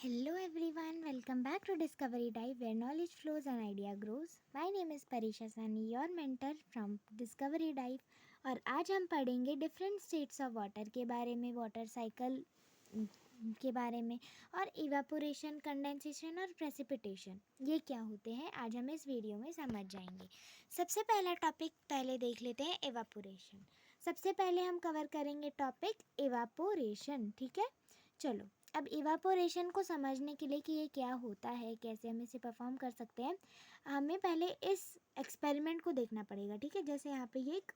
Hello everyone, welcome back to Discovery Dive where knowledge flows and idea grows. My name is Parisha Sani, your mentor from Discovery Dive और आज हम पढ़ेंगे different states of water के बारे में, water cycle के बारे में और इवापोरेशन, कंडेंसेशन और प्रेसिपिटेशन ये क्या होते हैं आज हम इस वीडियो में समझ जाएंगे। सबसे पहला टॉपिक पहले देख लेते हैं इवापोरेशन। सबसे पहले हम कवर करेंगे टॉपिक इवापोरेशन, ठीक है। चलो अब इवापोरेशन को समझने के लिए कि ये क्या होता है, कैसे हम इसे परफॉर्म कर सकते हैं, हमें पहले इस एक्सपेरिमेंट को देखना पड़ेगा, ठीक है। जैसे यहाँ पे ये एक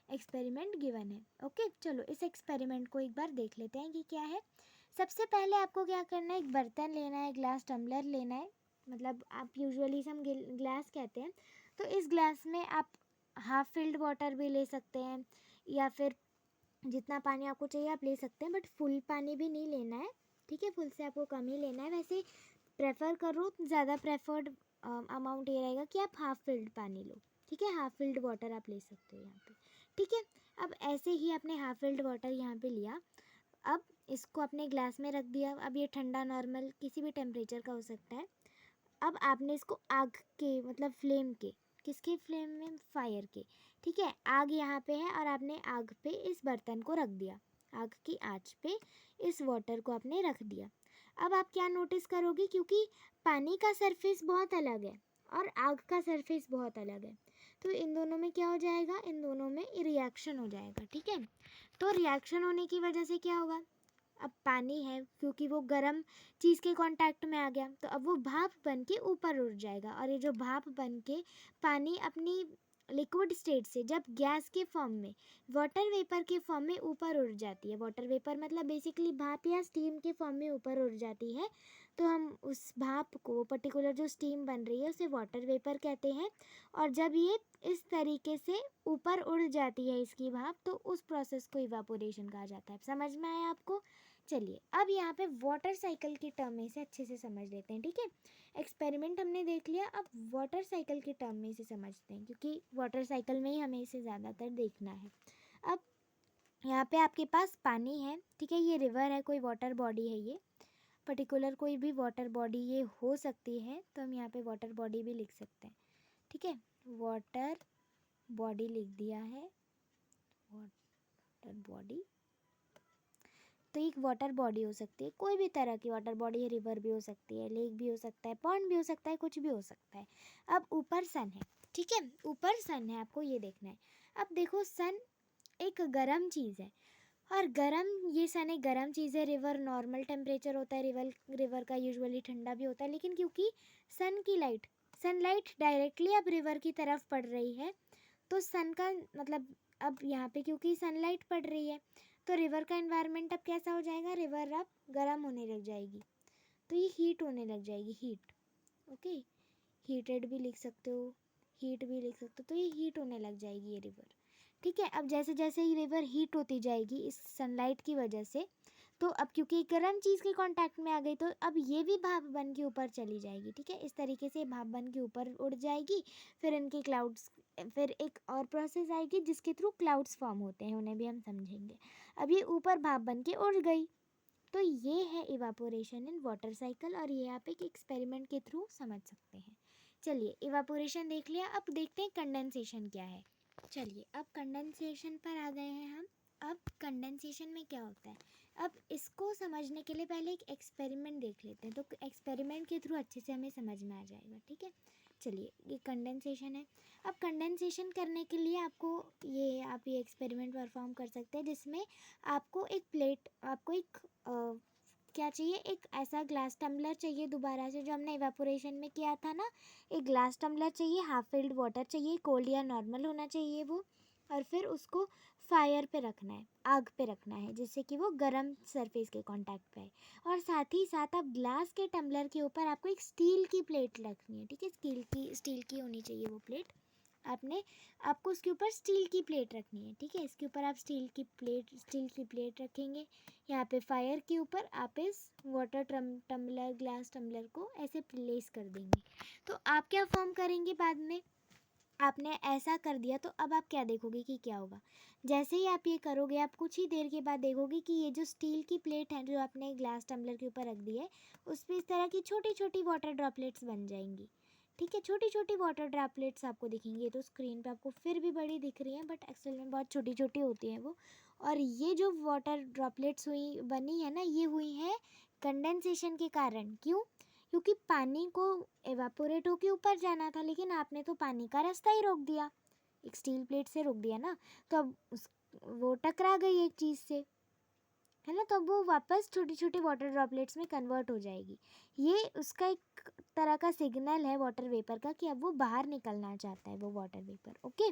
एक्सपेरिमेंट गिवन है, ओके। चलो इस एक्सपेरिमेंट को एक बार देख लेते हैं कि क्या है। सबसे पहले आपको क्या करना है, एक बर्तन लेना है, ग्लास टम्बलर लेना है, मतलब आप यूजुअली हम ग्लास कहते हैं, तो इस ग्लास में आप हाफ फिल्ड वाटर भी ले सकते हैं या फिर जितना पानी आपको चाहिए आप ले सकते हैं, बट फुल पानी भी नहीं लेना है, ठीक है। फुल से आपको कम ही लेना है। वैसे प्रेफर करो, ज़्यादा प्रेफर्ड अमाउंट ये रहेगा कि आप हाफ फिल्ड पानी लो, ठीक है। हाफ फिल्ड वाटर आप ले सकते हो यहाँ पे, ठीक है। अब ऐसे ही आपने हाफ फिल्ड वाटर यहाँ पे लिया, अब इसको अपने ग्लास में रख दिया। अब ये ठंडा नॉर्मल किसी भी टेम्परेचर का हो सकता है। अब आपने इसको आग के मतलब फ्लेम के, किसके फ्लेम में, फायर के, ठीक है। आग यहाँ पे है और आपने आग पे इस बर्तन को रख दिया, आग की आंच पे इस वाटर को आपने रख दिया। अब आप क्या नोटिस करोगे, क्योंकि पानी का सरफेस बहुत अलग है और आग का सरफेस बहुत अलग है, तो इन दोनों में क्या हो जाएगा, इन दोनों में रिएक्शन हो जाएगा, ठीक है। तो रिएक्शन होने की वजह से क्या होगा, अब पानी है क्योंकि वो गर्म चीज़ के कांटेक्ट में आ गया, तो अब वो भाप बन के ऊपर उड़ जाएगा और ये जो भाप बन के पानी अपनी लिक्विड स्टेट से जब गैस के फॉर्म में, वाटर वेपर के फॉर्म में ऊपर उड़ जाती है, वाटर वेपर मतलब बेसिकली भाप या स्टीम के फॉर्म में ऊपर उड़ जाती है, तो हम उस भाप को, पर्टिकुलर जो स्टीम बन रही है उसे वाटर वेपर कहते हैं। और जब ये इस तरीके से ऊपर उड़ जाती है इसकी भाप, तो उस प्रोसेस को इवापोरेशन कहा जाता है। समझ में आया आपको? चलिए अब यहाँ पे वाटर साइकिल की टर्म में से अच्छे से समझ लेते हैं, ठीक है। एक्सपेरिमेंट हमने देख लिया, अब वाटर साइकिल की टर्म में से समझते हैं, क्योंकि वाटर साइकिल में ही हमें इसे ज़्यादातर देखना है। अब यहाँ पे आपके पास पानी है, ठीक है, ये रिवर है, कोई वाटर बॉडी है, ये पर्टिकुलर कोई भी वाटर बॉडी ये हो सकती है, तो हम यहाँ पे वाटर बॉडी भी लिख सकते हैं, ठीक है। वाटर बॉडी लिख दिया है, वाटर बॉडी, तो एक वाटर बॉडी हो सकती है, कोई भी तरह की वाटर बॉडी है, रिवर भी हो सकती है, लेक भी हो सकता है, पॉन्ड भी हो सकता है, कुछ भी हो सकता है। अब ऊपर सन है, ठीक है, ऊपर सन है, आपको ये देखना है। अब देखो सन एक गर्म चीज़ है और गर्म, ये सन एक गर्म चीज़ है। रिवर नॉर्मल टेम्परेचर होता है, रिवर का यूजुअली ठंडा भी होता है, लेकिन क्योंकि सन की लाइट, सनलाइट डायरेक्टली अब रिवर की तरफ पड़ रही है, तो सन का मतलब अब यहाँ पे क्योंकि सनलाइट पड़ रही है, तो रिवर का एनवायरनमेंट अब कैसा हो जाएगा, रिवर अब गर्म होने लग जाएगी, तो ये हीट होने लग जाएगी, हीट, ओके। हीटेड भी लिख सकते हो, हीट भी लिख सकते हो, तो ये हीट होने लग जाएगी ये रिवर, ठीक है। अब जैसे जैसे ये रिवर हीट होती जाएगी इस सनलाइट की वजह से, तो अब क्योंकि गर्म चीज़ के कांटेक्ट में आ गई, तो अब ये भी भाप बन के ऊपर चली जाएगी, ठीक है। इस तरीके से भाप बन के ऊपर उड़ जाएगी, फिर इनके क्लाउड्स, फिर एक और प्रोसेस आएगी जिसके थ्रू क्लाउड्स फॉर्म होते हैं, उन्हें भी हम समझेंगे। अब ये ऊपर भाप बन के उड़ गई, तो ये है इवापोरेशन इन वाटर साइकिल, और ये आप एक एक्सपेरिमेंट के थ्रू समझ सकते हैं। चलिए इवापोरेशन देख लिया, अब देखते हैं कंडेंसेशन क्या है। चलिए अब कंडेंसेशन पर आ गए हैं हम। अब कंडेंसेशन में क्या होता है, अब इसको समझने के लिए पहले एक एक्सपेरिमेंट देख लेते हैं, तो एक्सपेरिमेंट के थ्रू अच्छे से हमें समझ में आ जाएगा, ठीक है। चलिए ये कंडेंसेशन है। अब कंडेंसेशन करने के लिए आपको आप ये एक्सपेरिमेंट परफॉर्म कर सकते हैं, जिसमें आपको एक प्लेट, आपको एक क्या चाहिए, एक ऐसा ग्लास टम्बलर चाहिए दोबारा से, जो हमने इवापोरेशन में किया था ना, एक ग्लास टम्बलर चाहिए, हाफ फिल्ड वाटर चाहिए, कोल्ड या नॉर्मल होना चाहिए वो, और फिर उसको फायर पे रखना है, आग पे रखना है, जिससे कि वो गर्म सरफेस के कांटेक्ट पे है। और साथ ही साथ आप ग्लास के टम्बलर के ऊपर आपको एक स्टील की प्लेट रखनी है, ठीक है। स्टील की होनी चाहिए वो प्लेट, आपको उसके ऊपर स्टील की प्लेट रखनी है, ठीक है। इसके ऊपर आप स्टील की प्लेट रखेंगे, यहाँ पे फायर के ऊपर आप इस वाटर टम्बलर, ग्लास टम्बलर को ऐसे प्लेस कर देंगे। तो आप क्या फॉर्म करेंगे बाद में, आपने ऐसा कर दिया तो अब आप क्या देखोगे कि क्या होगा। जैसे ही आप ये करोगे आप कुछ ही देर के बाद देखोगे कि ये जो स्टील की प्लेट है जो आपने ग्लास टम्बलर के ऊपर रख दी है उस पर इस तरह की छोटी छोटी वाटर ड्रॉपलेट्स बन जाएंगी। ठीक है, छोटी छोटी वाटर ड्रॉपलेट्स आपको दिखेंगी। तो स्क्रीन पे आपको फिर भी बड़ी दिख रही हैं बट एक्चुअल में बहुत छोटी छोटी होती हैं वो। और ये जो वाटर ड्रॉपलेट्स हुई बनी है ना, ये हुई है कंडेंसेशन के कारण। क्यों? क्योंकि पानी को एवापोरेट होके ऊपर जाना था, लेकिन आपने तो पानी का रास्ता ही रोक दिया, एक स्टील प्लेट से रोक दिया ना। तो अब वो टकरा गई एक चीज़ से, है ना, तो अब वो वापस छोटी छोटी वाटर ड्रॉपलेट्स में कन्वर्ट हो जाएगी। ये उसका एक तरह का सिग्नल है वाटर वेपर का कि अब वो बाहर निकलना चाहता है वो वाटर वेपर। ओके,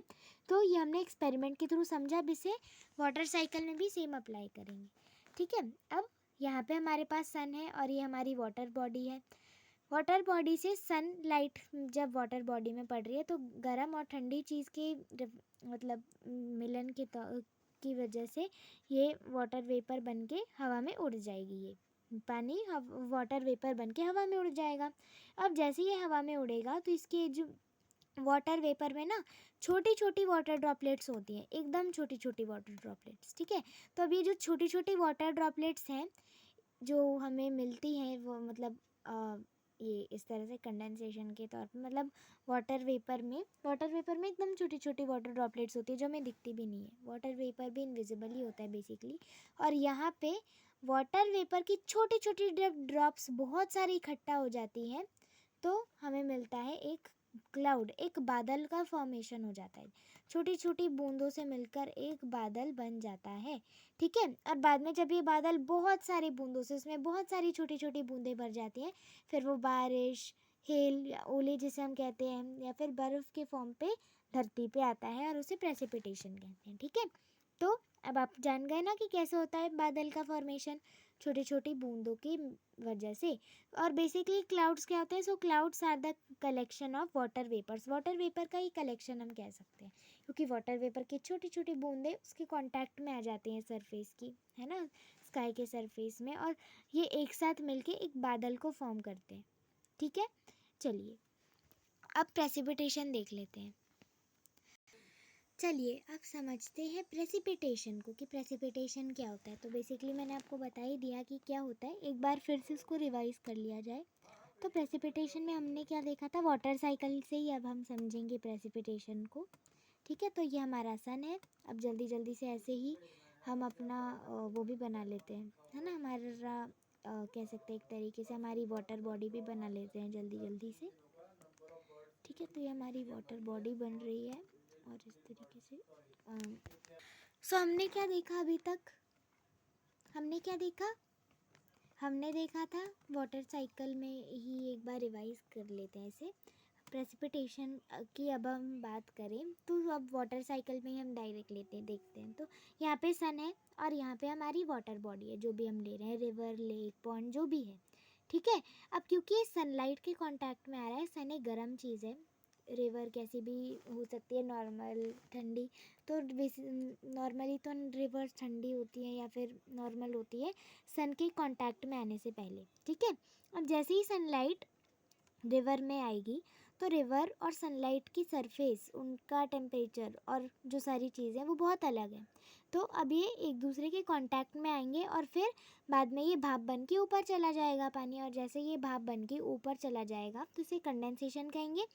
तो ये हमने एक्सपेरिमेंट के थ्रू समझा। अब इसे वाटर साइकिल में भी सेम अप्लाई करेंगे। ठीक है, अब यहाँ पे हमारे पास सन है और ये हमारी वाटर बॉडी है। वाटर बॉडी से सनलाइट जब वाटर बॉडी में पड़ रही है तो गर्म और ठंडी चीज़ के मतलब मिलन की वजह से ये वाटर वेपर बन के हवा में उड़ जाएगी। ये पानी वाटर वेपर बन के हवा में उड़ जाएगा। अब जैसे ये हवा में उड़ेगा तो इसके जो वाटर वेपर में ना छोटी छोटी वाटर ड्रॉपलेट्स होती हैं, एकदम छोटी छोटी वाटर ड्रॉपलेट्स। ठीक है, तो अब ये जो छोटी छोटी वाटर ड्रॉपलेट्स हैं जो हमें मिलती हैं वो मतलब ये इस तरह से कंडेंसेशन के तौर पे, मतलब वाटर वेपर में एकदम छोटी छोटी वाटर ड्रॉपलेट्स होती है जो हमें दिखती भी नहीं है। वाटर वेपर भी इनविजिबल ही होता है बेसिकली। और यहाँ पे वाटर वेपर की छोटी छोटी ड्रॉप्स बहुत सारी इकट्ठा हो जाती हैं तो हमें मिलता है एक क्लाउड, एक बादल का फॉर्मेशन हो जाता है। छोटी छोटी बूंदों से मिलकर एक बादल बन जाता है। ठीक है, और बाद में जब ये बादल बहुत सारी बूंदों से, उसमें बहुत सारी छोटी छोटी बूंदें भर जाती हैं, फिर वो बारिश, हेल या ओले जिसे हम कहते हैं, या फिर बर्फ़ के फॉर्म पे धरती पे आता है और उसे प्रेसिपिटेशन कहते हैं। ठीक है, तो अब आप जान गए ना कि कैसे होता है बादल का फॉर्मेशन, छोटी छोटी बूंदों की वजह से। और बेसिकली क्लाउड्स क्या होते हैं? So clouds are the collection of water vapours. Water vapour का ही कलेक्शन हम कह सकते हैं, क्योंकि वाटर वेपर की छोटी छोटी बूंदें उसके कांटेक्ट में आ जाती हैं सरफेस की, है ना, स्काई के सरफेस में, और ये एक साथ मिलके एक बादल को फॉर्म करते हैं। ठीक है, चलिए अब प्रेसिपिटेशन देख लेते हैं। चलिए अब समझते हैं प्रेसिपिटेशन को कि प्रेसिपिटेशन क्या होता है। तो बेसिकली मैंने आपको बता ही दिया कि क्या होता है, एक बार फिर से उसको रिवाइज कर लिया जाए। तो प्रेसिपिटेशन में हमने क्या देखा था, वाटर साइकिल से ही अब हम समझेंगे प्रेसिपिटेशन को। ठीक है, तो ये हमारा सन है। अब जल्दी जल्दी से ऐसे ही हम अपना वो भी बना लेते हैं, है ना, हमारा कह सकते हैं एक तरीके से हमारी वाटर बॉडी भी बना लेते हैं जल्दी जल्दी से। ठीक है, तो ये हमारी वाटर बॉडी बन रही है और इस तरीके से सो हमने क्या देखा अभी तक? हमने क्या देखा? हमने देखा था वाटर साइकिल में ही, एक बार रिवाइज कर लेते हैं इसे। प्रेसिपिटेशन की अब हम बात करें तो अब वाटर साइकिल में ही हम डायरेक्ट देखते हैं। तो यहाँ पे सन है और यहाँ पे हमारी वाटर बॉडी है, जो भी हम ले रहे हैं, रिवर, लेक, पॉन्ड, जो भी है। ठीक है, अब क्योंकि ये सनलाइट के कांटेक्ट में आ रहा है, सन एक गर्म चीज़ है, रिवर कैसी भी हो सकती है, नॉर्मल, ठंडी। तो नॉर्मली तो रिवर्स ठंडी होती है या फिर नॉर्मल होती है सन के कांटेक्ट में आने से पहले। ठीक है, अब जैसे ही सनलाइट रिवर में आएगी तो रिवर और सनलाइट की सरफेस, उनका टेम्परेचर और जो सारी चीज़ें वो बहुत अलग है। तो अब ये एक दूसरे के कांटेक्ट में आएंगे और फिर बाद में ये भाप बन के ऊपर चला जाएगा पानी, और जैसे ये भाप बन के ऊपर चला जाएगा तो इसे कंडेंसेशन कहेंगे।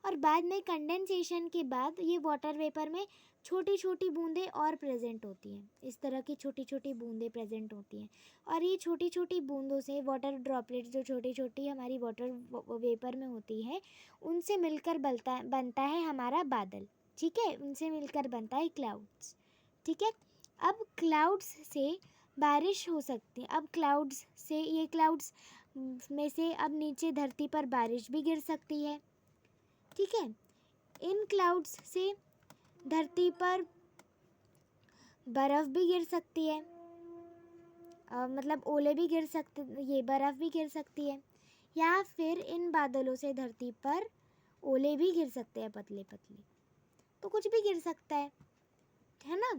और बाद में कंडेंसेशन के बाद ये वाटर वेपर में छोटी छोटी बूंदें और प्रेजेंट होती हैं, इस तरह की छोटी छोटी बूंदें प्रेजेंट होती हैं। और ये छोटी छोटी बूंदों से वाटर ड्रॉपलेट्स जो छोटी छोटी हमारी वाटर वेपर में होती है, उनसे मिलकर बनता है हमारा बादल। ठीक है, उनसे मिलकर बनता है क्लाउड्स। ठीक है, अब क्लाउड्स से बारिश हो सकती है। अब क्लाउड्स से, ये क्लाउड्स में से अब नीचे धरती पर बारिश भी गिर सकती है। ठीक है, इन क्लाउड्स से धरती पर बर्फ़ भी गिर सकती है, मतलब ओले भी गिर सकते, ये बर्फ़ भी गिर सकती है, या फिर इन बादलों से धरती पर ओले भी गिर सकते हैं, पतले पतले, तो कुछ भी गिर सकता है ना।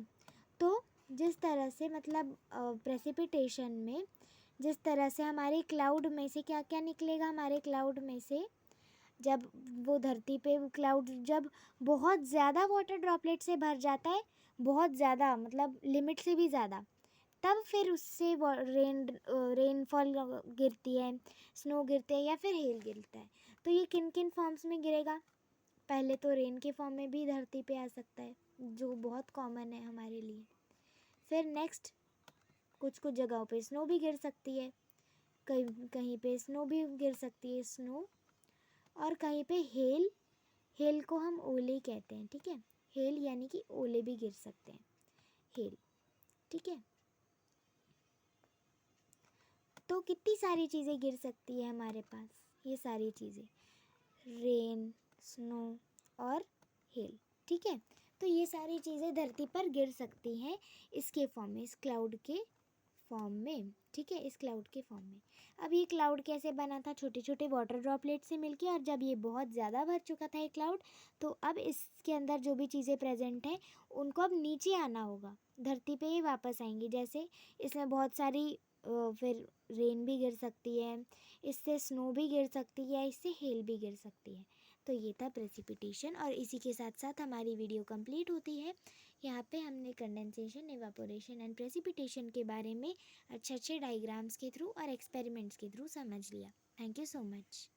तो जिस तरह से मतलब प्रेसिपिटेशन में जिस तरह से हमारे क्लाउड में से क्या क्या निकलेगा, हमारे क्लाउड में से जब वो धरती पे क्लाउड जब बहुत ज़्यादा वाटर ड्रॉपलेट से भर जाता है, बहुत ज़्यादा मतलब लिमिट से भी ज़्यादा, तब फिर उससे रेनफॉल गिरती है, स्नो गिरते हैं या फिर हेल गिरता है। तो ये किन किन फॉर्म्स में गिरेगा? पहले तो रेन के फॉर्म में भी धरती पे आ सकता है, जो बहुत कॉमन है हमारे लिए। फिर नेक्स्ट, कुछ कुछ जगहों पे स्नो भी गिर सकती है, कहीं कहीं पे स्नो भी गिर सकती है, स्नो। और कहीं पे हेल, हेल को हम ओले कहते हैं, ठीक है। हेल यानी कि ओले भी गिर सकते हैं, हेल, ठीक है। तो कितनी सारी चीज़ें गिर सकती है हमारे पास, ये सारी चीज़ें, रेन, स्नो और हेल, ठीक है। तो ये सारी चीज़ें धरती पर गिर सकती हैं इसके फॉर्म में, इस क्लाउड के फॉर्म में, ठीक है, इस क्लाउड के फॉर्म में। अब ये क्लाउड कैसे बना था? छोटे छोटे वाटर ड्रॉपलेट से मिलके, और जब ये बहुत ज़्यादा भर चुका था ये क्लाउड, तो अब इसके अंदर जो भी चीज़ें प्रेजेंट हैं उनको अब नीचे आना होगा, धरती पे ही वापस आएंगी। जैसे इसमें बहुत सारी फिर रेन भी गिर सकती है, इससे स्नो भी गिर सकती है, इससे हेल भी गिर सकती है। तो ये था प्रेसिपिटेशन, और इसी के साथ साथ हमारी वीडियो कंप्लीट होती है। यहाँ पे हमने कंडेंसेशन, एवापोरेशन एंड प्रेसिपिटेशन के बारे में अच्छे अच्छे डायग्राम्स के थ्रू और एक्सपेरिमेंट्स के थ्रू समझ लिया। Thank you so much.